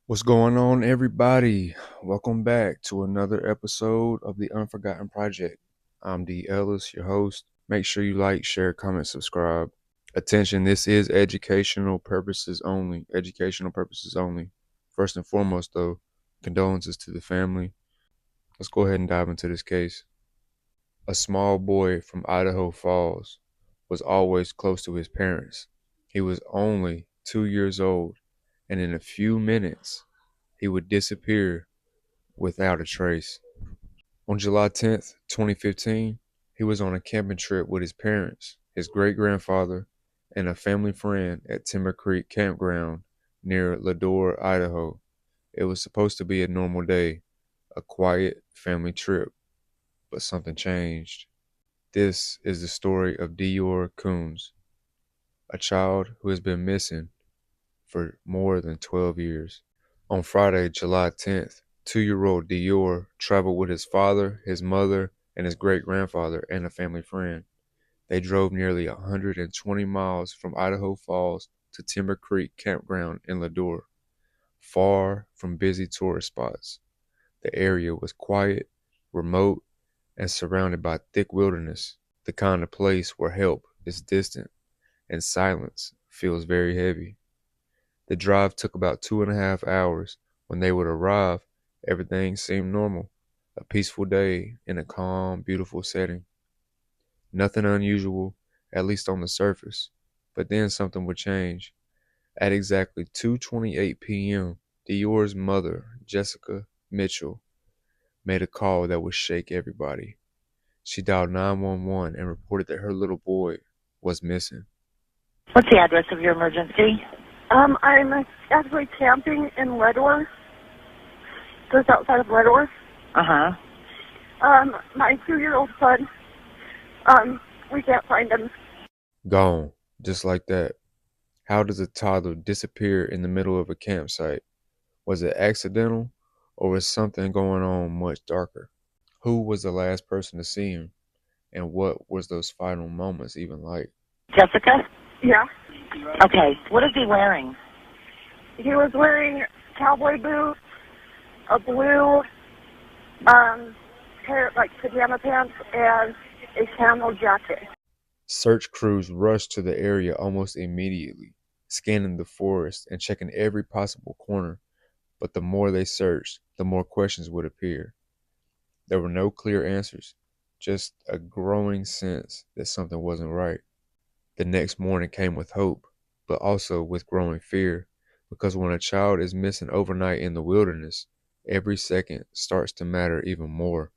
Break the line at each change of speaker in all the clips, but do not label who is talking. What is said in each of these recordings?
What's going on, everybody? Welcome back to another episode of the Unforgotten Project. I'm D. Ellis, your host. Make sure you like, share, comment, subscribe. Attention, this is educational purposes only. Educational purposes only. First and foremost, though, condolences to the family. Let's go ahead and dive into this case. A small boy from Idaho Falls was always close to his parents. He was only 2 years old, and in a few minutes, he would disappear without a trace. On July 10th, 2015, he was on a camping trip with his parents, his great-grandfather, and a family friend at Timber Creek Campground near Leadore, Idaho. It was supposed to be a normal day, a quiet family trip, but something changed. This is the story of Deorr Kunz, a child who has been missing for more than 12 years. On Friday, July 10th, 2-year-old Deorr traveled with his father, his mother, and his great-grandfather and a family friend. They drove nearly 120 miles from Idaho Falls to Timber Creek Campground in Leadore, far from busy tourist spots. The area was quiet, remote, and surrounded by thick wilderness, the kind of place where help is distant and silence feels very heavy. The drive took about 2.5 hours. When they would arrive, everything seemed normal. A peaceful day in a calm, beautiful setting. Nothing unusual, at least on the surface. But then something would change. At exactly 2:28 p.m., Deorr's mother, Jessica Mitchell, made a call that would shake everybody. She dialed 911 and reported that her little boy was missing.
What's the address of your emergency?
I'm actually camping in Leadore, just outside of Leadore.
Uh-huh.
My 2-year-old son, we can't find him.
Gone, just like that. How does a toddler disappear in the middle of a campsite? Was it accidental, or was something going on much darker? Who was the last person to see him, and what was those final moments even like?
Jessica?
Yeah.
Okay. What is he wearing?
He was wearing cowboy boots, a blue, pair, like pajama pants, and a camel jacket.
Search crews rushed to the area almost immediately, scanning the forest and checking every possible corner. But the more they searched, the more questions would appear. There were no clear answers, just a growing sense that something wasn't right. The next morning came with hope, but also with growing fear, because when a child is missing overnight in the wilderness, every second starts to matter even more.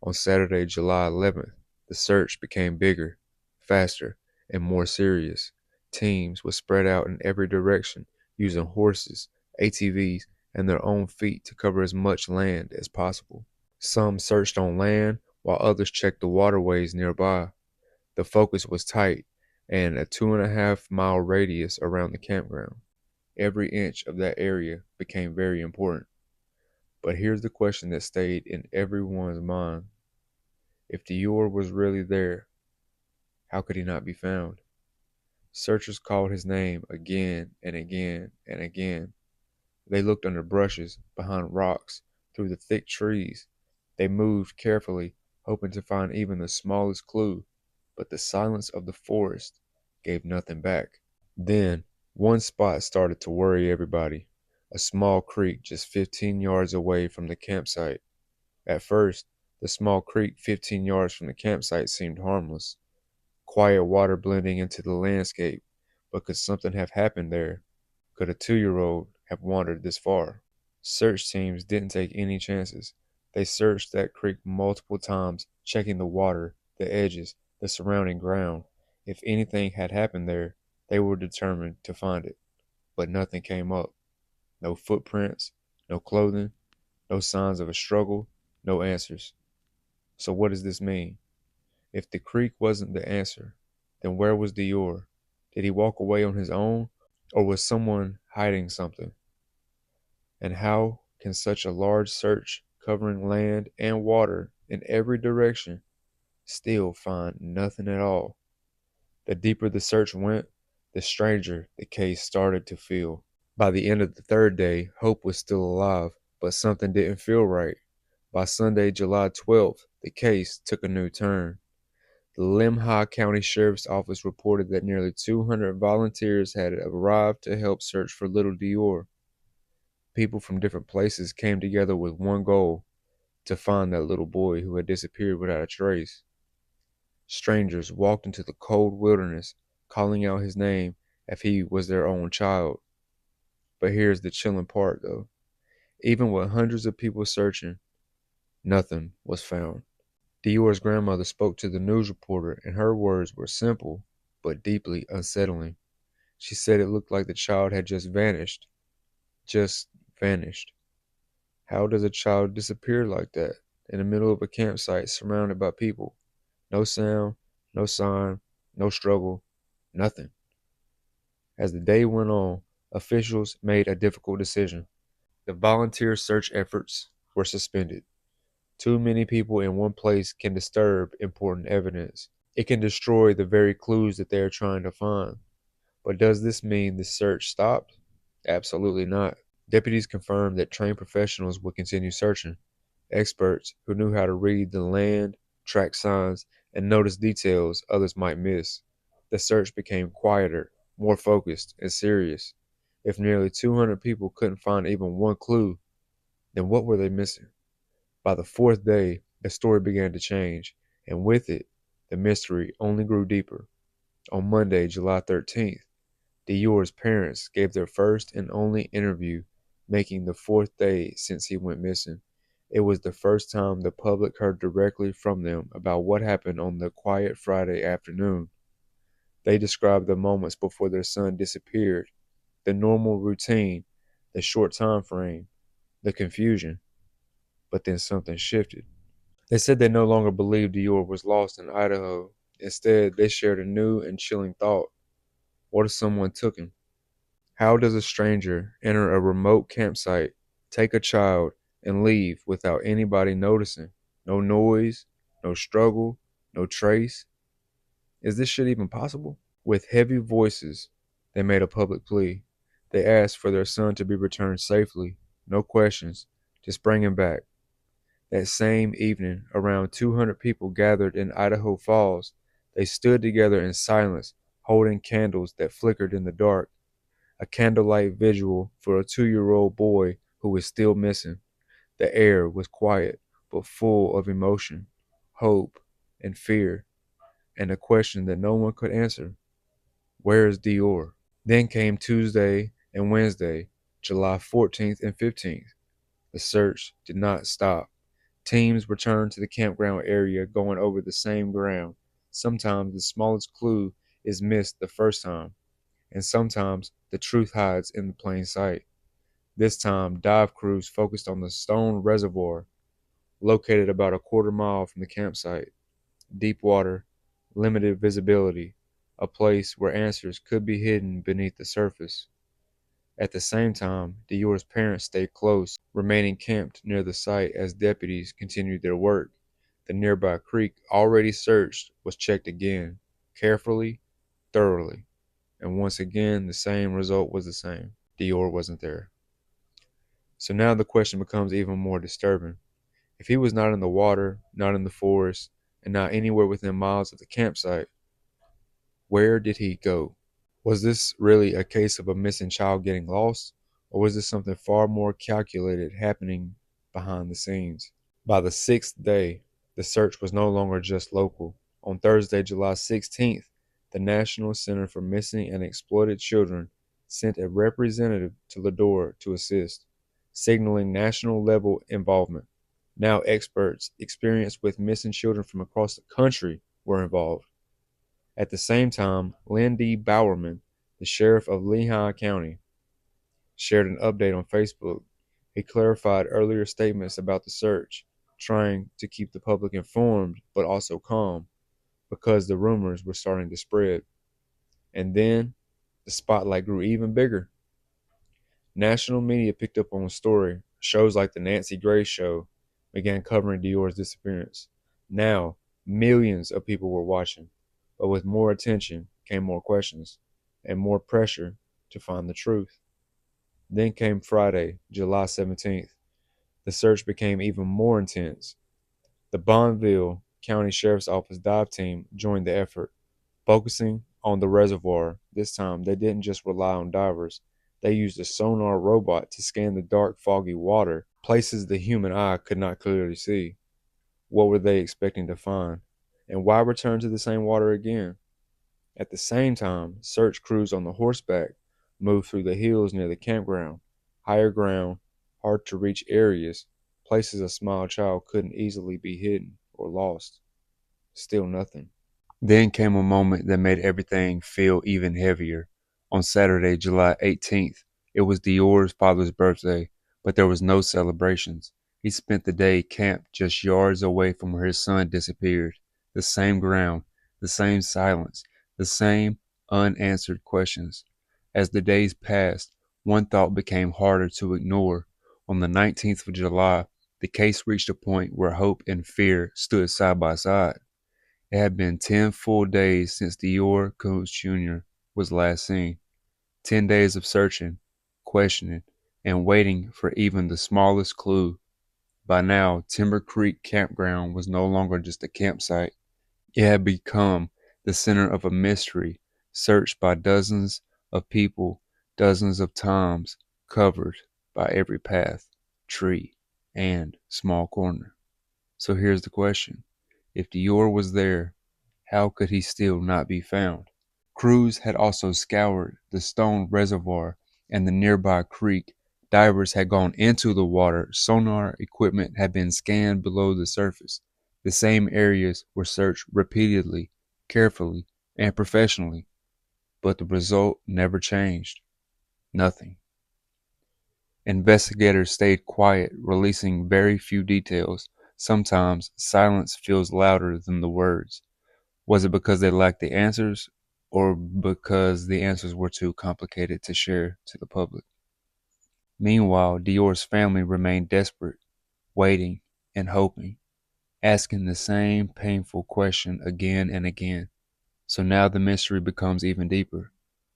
On Saturday, July 11th, the search became bigger, faster, and more serious. Teams were spread out in every direction, using horses, ATVs, and their own feet to cover as much land as possible. Some searched on land, while others checked the waterways nearby. The focus was tight, and a 2.5 mile radius around the campground. Every inch of that area became very important. But here's the question that stayed in everyone's mind. If Deorr was really there, how could he not be found? Searchers called his name again and again and again. They looked under brushes, behind rocks, through the thick trees. They moved carefully, hoping to find even the smallest clue, but the silence of the forest gave nothing back. Then, one spot started to worry everybody, a small creek just 15 yards away from the campsite. At first, the small creek 15 yards from the campsite seemed harmless, quiet water blending into the landscape, but could something have happened there? Could a 2-year-old have wandered this far? Search teams didn't take any chances. They searched that creek multiple times, checking the water, the edges, the surrounding ground. If anything had happened there, they were determined to find it. But nothing came up. No footprints, no clothing, no signs of a struggle, no answers. So what does this mean? If the creek wasn't the answer, then where was Deorr? Did he walk away on his own, or was someone hiding something? And how can such a large search covering land and water in every direction still find nothing at all? The deeper the search went, the stranger the case started to feel. By the end of the third day, hope was still alive, but something didn't feel right. By Sunday, July 12th, the case took a new turn. The Lemhi County Sheriff's Office reported that nearly 200 volunteers had arrived to help search for little Deorr. People from different places came together with one goal: to find that little boy who had disappeared without a trace. Strangers walked into the cold wilderness, calling out his name if he was their own child. But here's the chilling part, though. Even with hundreds of people searching, nothing was found. Deorr's grandmother spoke to the news reporter, and her words were simple but deeply unsettling. She said it looked like the child had just vanished. Just vanished. How does a child disappear like that, in the middle of a campsite surrounded by people? No sound, no sign, no struggle, nothing. As the day went on, officials made a difficult decision. The volunteer search efforts were suspended. Too many people in one place can disturb important evidence. It can destroy the very clues that they are trying to find. But does this mean the search stopped? Absolutely not. Deputies confirmed that trained professionals would continue searching. Experts who knew how to read the land, track signs, and notice details others might miss. The search became quieter, more focused, and serious. If nearly 200 people couldn't find even one clue, then what were they missing? By the fourth day, the story began to change, and with it, the mystery only grew deeper. On Monday, July 13th, Deorr's parents gave their first and only interview, making the fourth day since he went missing. It was the first time the public heard directly from them about what happened on the quiet Friday afternoon. They described the moments before their son disappeared, the normal routine, the short time frame, the confusion. But then something shifted. They said they no longer believed Deorr was lost in Idaho. Instead, they shared a new and chilling thought. What if someone took him? How does a stranger enter a remote campsite, take a child, and leave without anybody noticing? No noise, no struggle, no trace. Is this shit even possible? With heavy voices, they made a public plea. They asked for their son to be returned safely. No questions. Just bring him back. That same evening, around 200 people gathered in Idaho Falls. They stood together in silence, holding candles that flickered in the dark. A candlelight vigil for a 2-year-old boy who was still missing. The air was quiet, but full of emotion, hope, and fear, and a question that no one could answer. Where is Deorr? Then came Tuesday and Wednesday, July 14th and 15th. The search did not stop. Teams returned to the campground area going over the same ground. Sometimes the smallest clue is missed the first time, and sometimes the truth hides in the plain sight. This time, dive crews focused on the stone reservoir, located about a quarter mile from the campsite. Deep water, limited visibility, a place where answers could be hidden beneath the surface. At the same time, Deorr's parents stayed close, remaining camped near the site as deputies continued their work. The nearby creek, already searched, was checked again, carefully, thoroughly, and once again the same result was the same. Deorr wasn't there. So now the question becomes even more disturbing. If he was not in the water, not in the forest, and not anywhere within miles of the campsite, where did he go? Was this really a case of a missing child getting lost, or was this something far more calculated happening behind the scenes? By the sixth day, the search was no longer just local. On Thursday, July 16th, the National Center for Missing and Exploited Children sent a representative to Leadore to assist, signaling national level involvement. Now experts experienced with missing children from across the country were involved. At the same time, Lynn D. Bowerman, the sheriff of Lehigh County, shared an update on Facebook. He clarified earlier statements about the search, trying to keep the public informed but also calm because the rumors were starting to spread. And then the spotlight grew even bigger. National media picked up on the story. Shows like the Nancy Grace Show began covering Deorr's disappearance. Now, millions of people were watching, but with more attention came more questions and more pressure to find the truth. Then came Friday, July 17th. The search became even more intense. The Bonneville County Sheriff's Office dive team joined the effort, focusing on the reservoir. This time, they didn't just rely on divers. They used a sonar robot to scan the dark, foggy water, places the human eye could not clearly see. What were they expecting to find? And why return to the same water again? At the same time, search crews on the horseback moved through the hills near the campground, higher ground, hard to reach areas, places a small child couldn't easily be hidden or lost. Still nothing. Then came a moment that made everything feel even heavier. On Saturday, July 18th, it was Deorr's father's birthday, but there was no celebrations. He spent the day camped just yards away from where his son disappeared. The same ground, the same silence, the same unanswered questions. As the days passed, one thought became harder to ignore. On the 19th of July, the case reached a point where hope and fear stood side by side. It had been 10 full days since Deorr Kunz Jr. was last seen. 10 days of searching, questioning, and waiting for even the smallest clue. By now, Timber Creek Campground was no longer just a campsite. It had become the center of a mystery, searched by dozens of people, dozens of times, covered by every path, tree, and small corner. So here's the question. If Deorr was there, how could he still not be found? Crews had also scoured the stone reservoir and the nearby creek. Divers had gone into the water. Sonar equipment had been scanned below the surface. The same areas were searched repeatedly, carefully, and professionally. But the result never changed. Nothing. Investigators stayed quiet, releasing very few details. Sometimes silence feels louder than the words. Was it because they lacked the answers, or because the answers were too complicated to share to the public? Meanwhile, Deorr's family remained desperate, waiting and hoping, asking the same painful question again and again. So now the mystery becomes even deeper.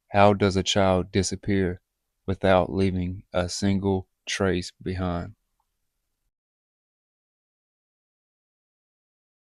How does a child disappear without leaving a single trace behind?